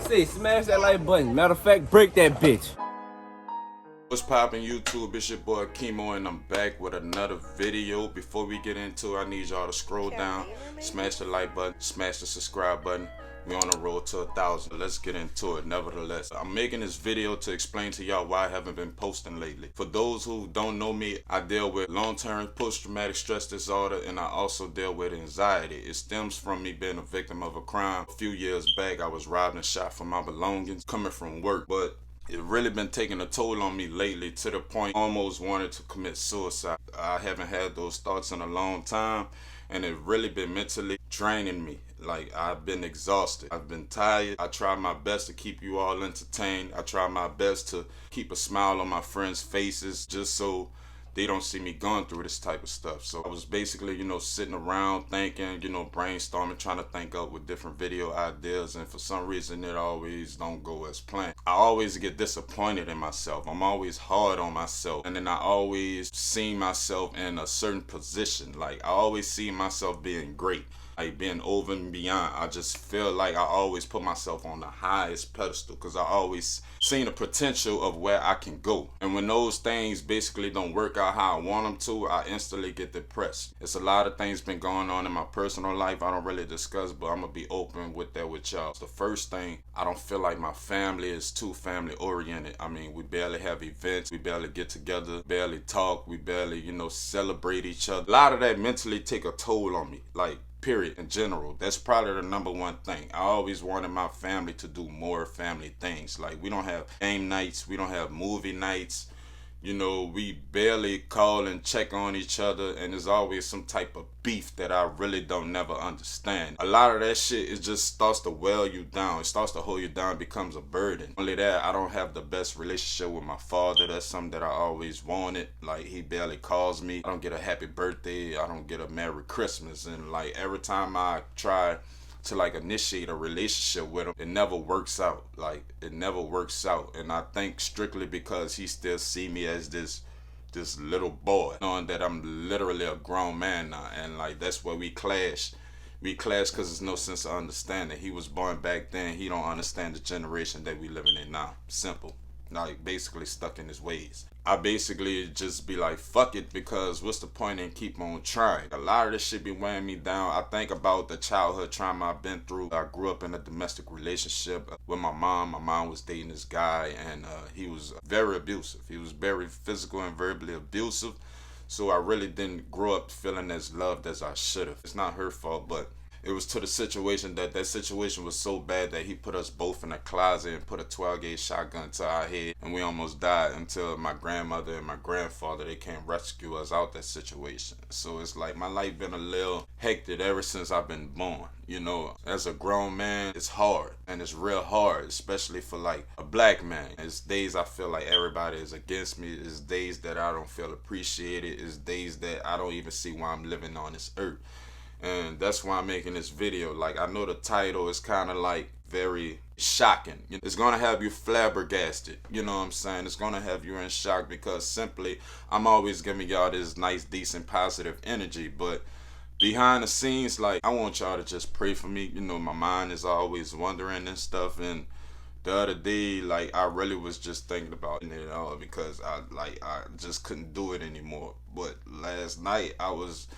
say smash that like button. Matter of fact, break that bitch. What's poppin' YouTube? It's your boy Keemo and I'm back with another video. Before we get into it, I need y'all to scroll down, smash the like button, smash the subscribe button. We on the road to 1,000. Let's get into it. Nevertheless, I'm making this video to explain to y'all why I haven't been posting lately. For those who don't know me, I deal with long-term post-traumatic stress disorder and I also deal with anxiety. It stems from me being a victim of a crime. A few years back, I was robbed and shot for my belongings coming from work, but it really been taking a toll on me lately to the point I almost wanted to commit suicide. I haven't had those thoughts in a long time and it really been mentally draining me. Like, I've been exhausted. I've been tired. I try my best to keep you all entertained. I try my best to keep a smile on my friends' faces just so they don't see me going through this type of stuff. So I was basically, sitting around thinking, brainstorming, trying to think up with different video ideas, and for some reason it always don't go as planned. I always get disappointed in myself. I'm always hard on myself, and then I always see myself in a certain position. Like, I always see myself being great, like being over and beyond. I just feel like I always put myself on the highest pedestal because I always seen the potential of where I can go. And when those things basically don't work out how I want them to, I instantly get depressed. It's a lot of things been going on in my personal life I don't really discuss, but I'm gonna be open with that with y'all. The first thing, I don't feel like my family is too family oriented. I mean, we barely have events, we barely get together, barely talk, we barely, celebrate each other. A lot of that mentally take a toll on me. Like, period, in general. That's probably the number one thing. I always wanted my family to do more family things. Like, we don't have game nights, we don't have movie nights, we barely call and check on each other, and there's always some type of beef that I really don't never understand. A lot of that shit, it just starts to wear you down. It starts to hold you down, it becomes a burden. Only that, I don't have the best relationship with my father. That's something that I always wanted. Like, he barely calls me. I don't get a happy birthday. I don't get a Merry Christmas. And like, every time I try to initiate a relationship with him, it never works out. Like, it never works out. And I think strictly because he still see me as this little boy, knowing that I'm literally a grown man now. And like, that's where we clash. We clash because there's no sense of understanding. He was born back then. He don't understand the generation that we living in now. Simple. Like, basically stuck in his ways. I basically just be like, fuck it, because what's the point in keep on trying? A lot of this shit be weighing me down. I think about the childhood trauma I've been through. I grew up in a domestic relationship with my mom. My mom was dating this guy, and he was very abusive. He was very physical and verbally abusive. So I really didn't grow up feeling as loved as I should have. It's not her fault, but it was to the situation that situation was so bad that he put us both in a closet and put a 12-gauge shotgun to our head, and we almost died until my grandmother and my grandfather, they came rescue us out that situation. So it's like, my life been a little hectic ever since I've been born. As a grown man, it's hard, and it's real hard, especially for like a black man. It's days I feel like everybody is against me. It's days that I don't feel appreciated. It's days that I don't even see why I'm living on this earth. And that's why I'm making this video. Like, I know the title is kind of like very shocking. It's gonna have you flabbergasted, you know what I'm saying? It's gonna have you in shock because simply I'm always giving y'all this nice, decent, positive energy, but behind the scenes, like, I want y'all to just pray for me. My mind is always wondering and stuff, and the other day, like, I really was just thinking about it all because I just couldn't do it anymore. But last night I was,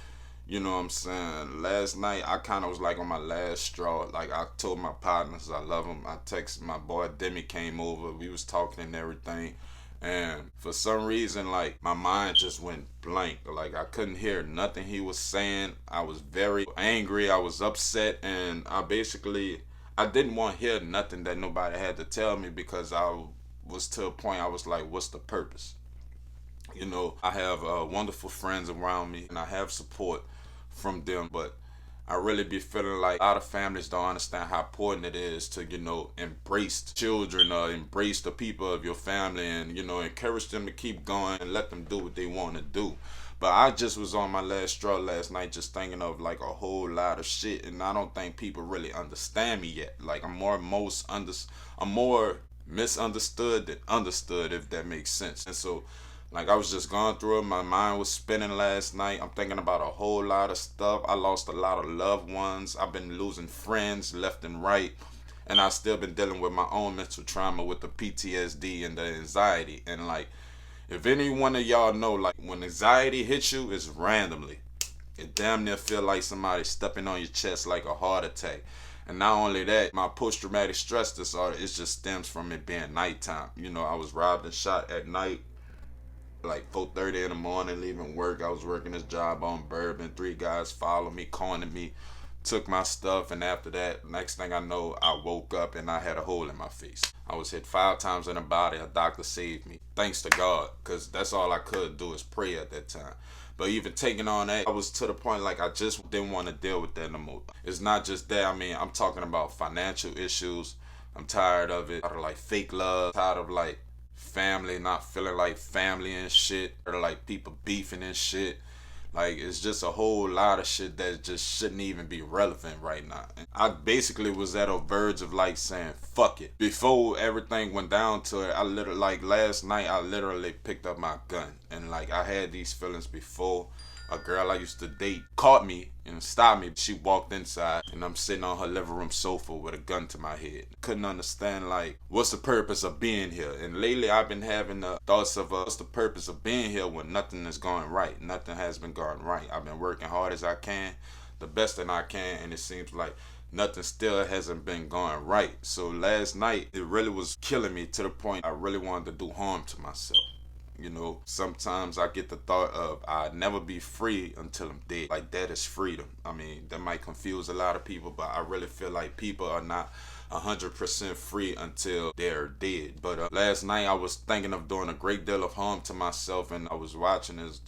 last night I kind of was like on my last straw. Like, I told my partners I love them. I texted my boy Demi, came over, we was talking and everything, and for some reason, like, my mind just went blank. Like, I couldn't hear nothing he was saying. I was very angry, I was upset, and I didn't want to hear nothing that nobody had to tell me because I was to a point I was like, what's the purpose? I have wonderful friends around me and I have support from them, but I really be feeling like a lot of families don't understand how important it is to, embrace children or embrace the people of your family and, encourage them to keep going and let them do what they want to do. But I just was on my last straw last night just thinking of like a whole lot of shit, and I don't think people really understand me yet. Like, I'm more misunderstood than understood, if that makes sense. And so, like, I was just going through it. My mind was spinning last night. I'm thinking about a whole lot of stuff. I lost a lot of loved ones. I've been losing friends left and right. And I've still been dealing with my own mental trauma with the PTSD and the anxiety. And like, if any one of y'all know, like when anxiety hits you, it's randomly. It damn near feel like somebody stepping on your chest like a heart attack. And not only that, my post-traumatic stress disorder, it just stems from it being nighttime. You know, I was robbed and shot at night, like 4:30 in the morning, leaving work. I was working this job on Bourbon. 3 guys followed me, cornered me, took my stuff, and after that, next thing I know, I woke up and I had a hole in my face. I was hit 5 times in the body. A doctor saved me. Thanks to God, because that's all I could do is pray at that time. But even taking on that, I was to the point like I just didn't want to deal with that no more. It's not just that. I mean, I'm talking about financial issues. I'm tired of it. Tired of like fake love. Tired of like family not feeling like family and shit. Or like people beefing and shit. Like, it's just a whole lot of shit that just shouldn't even be relevant right now. And I basically was at a verge of like saying, fuck it. Before everything went down to it, I literally, like last night, I literally picked up my gun. And like, I had these feelings before. A girl I used to date caught me and stopped me. She walked inside and I'm sitting on her living room sofa with a gun to my head. Couldn't understand like, what's the purpose of being here? And lately I've been having the thoughts of what's the purpose of being here when nothing is going right. Nothing has been going right. I've been working hard as I can, the best that I can, and it seems like nothing still hasn't been going right. So last night, it really was killing me to the point I really wanted to do harm to myself. You know, sometimes I get the thought of I'd never be free until I'm dead. Like, that is freedom. I mean, that might confuse a lot of people, but I really feel like people are not 100% free until they're dead. But last night I was thinking of doing a great deal of harm to myself, and I was watching this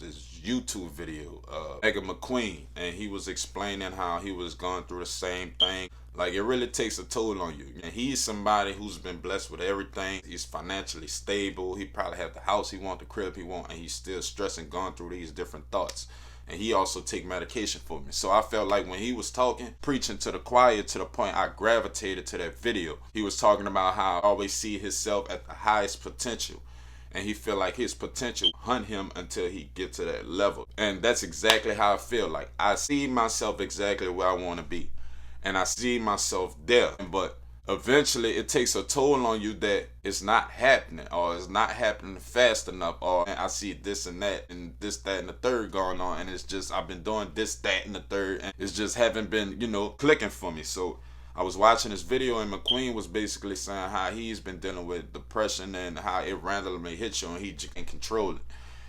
YouTube video of Mega McQueen, and he was explaining how he was going through the same thing. Like, it really takes a toll on you. And he's somebody who's been blessed with everything. He's financially stable. He probably have the house he want, the crib he want, and he's still stressing, going through these different thoughts. And he also take medication for me. So I felt like when he was talking, preaching to the choir, to the point I gravitated to that video. He was talking about how I always see himself at the highest potential. And he feel like his potential hunt him until he get to that level. And that's exactly how I feel. Like, I see myself exactly where I want to be. And I see myself there. But eventually it takes a toll on you that it's not happening, or it's not happening fast enough, or I see this and that and this, that, and the third going on, and it's just I've been doing this, that, and the third, and it's just haven't been, you know, clicking for me. So I was watching this video, and McQueen was basically saying how he's been dealing with depression and how it randomly hits you and he can control it.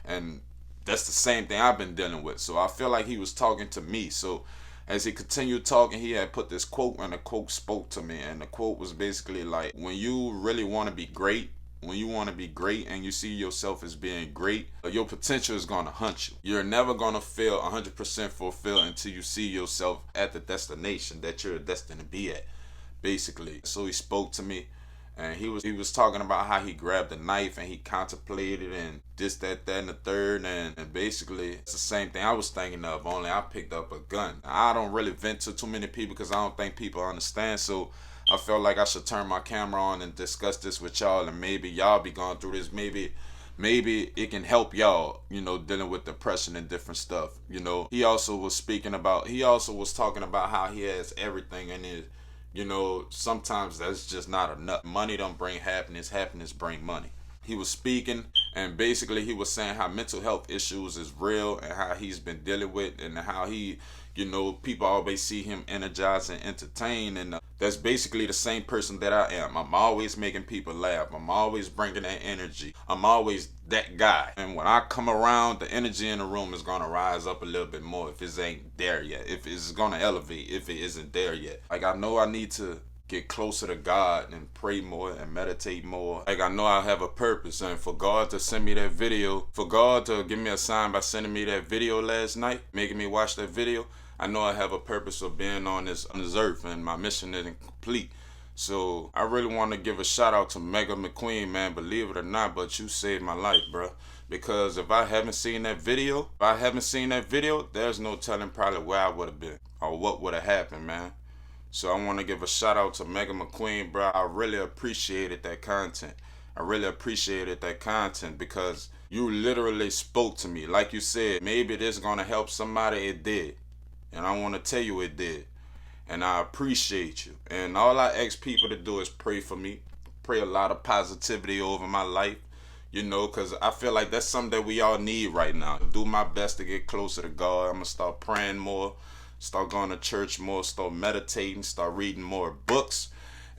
And that's the same thing I've been dealing with. So I feel like he was talking to me. So as he continued talking, he had put this quote, and the quote spoke to me. And the quote was basically like, when you really want to be great, when you want to be great and you see yourself as being great, your potential is going to hunt you. You're never going to feel 100% fulfilled until you see yourself at the destination that you're destined to be at, basically. So he spoke to me. And he was talking about how he grabbed a knife and he contemplated and this, that, and the third. And basically, it's the same thing I was thinking of, only I picked up a gun. I don't really vent to too many people because I don't think people understand. So I felt like I should turn my camera on and discuss this with y'all. And maybe y'all be going through this. Maybe it can help y'all, you know, dealing with depression and different stuff. You know, he also was talking about how he has everything in his. You know, sometimes that's just not enough. Money don't bring happiness. Happiness bring money. He was speaking, and basically he was saying how mental health issues is real and how he's been dealing with, and how he, you know, people always see him energized and entertained, and that's basically the same person that I am. I'm always making people laugh. I'm always bringing that energy. I'm always that guy. And when I come around, the energy in the room is going to rise up a little bit more if it ain't there yet. If it's going to elevate, if it isn't there yet. Like, I know I need to get closer to God and pray more and meditate more. Like, I know I have a purpose, and for God to send me that video, for God to give me a sign by sending me that video last night, making me watch that video, I know I have a purpose of being on this earth, and my mission isn't complete. So I really want to give a shout out to Mega McQueen, man. Believe it or not, but you saved my life, bro. Because if I haven't seen that video, there's no telling probably where I would have been or what would have happened, man. So I want to give a shout out to Mega McQueen, bro. I really appreciated that content. Because you literally spoke to me. Like you said, maybe this is going to help somebody. It did. And I want to tell you it did. and I appreciate you. And all I ask people to do is pray for me, pray a lot of positivity over my life, you know, because I feel like that's something that we all need right now. Do my best to get closer to God. I'm gonna start praying more, start going to church more, start meditating, start reading more books,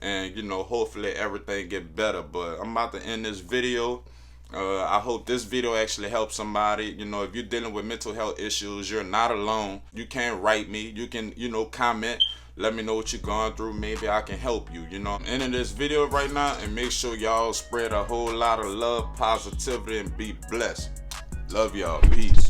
and you know, hopefully everything get better. But I'm about to end this video. I hope this video actually helps somebody. You know, if you're dealing with mental health issues, you're not alone. You can write me. You can, you know, comment. Let me know what you're going through. Maybe I can help you. You know, I'm ending this video right now, and make sure y'all spread a whole lot of love, positivity, and be blessed. Love y'all. Peace.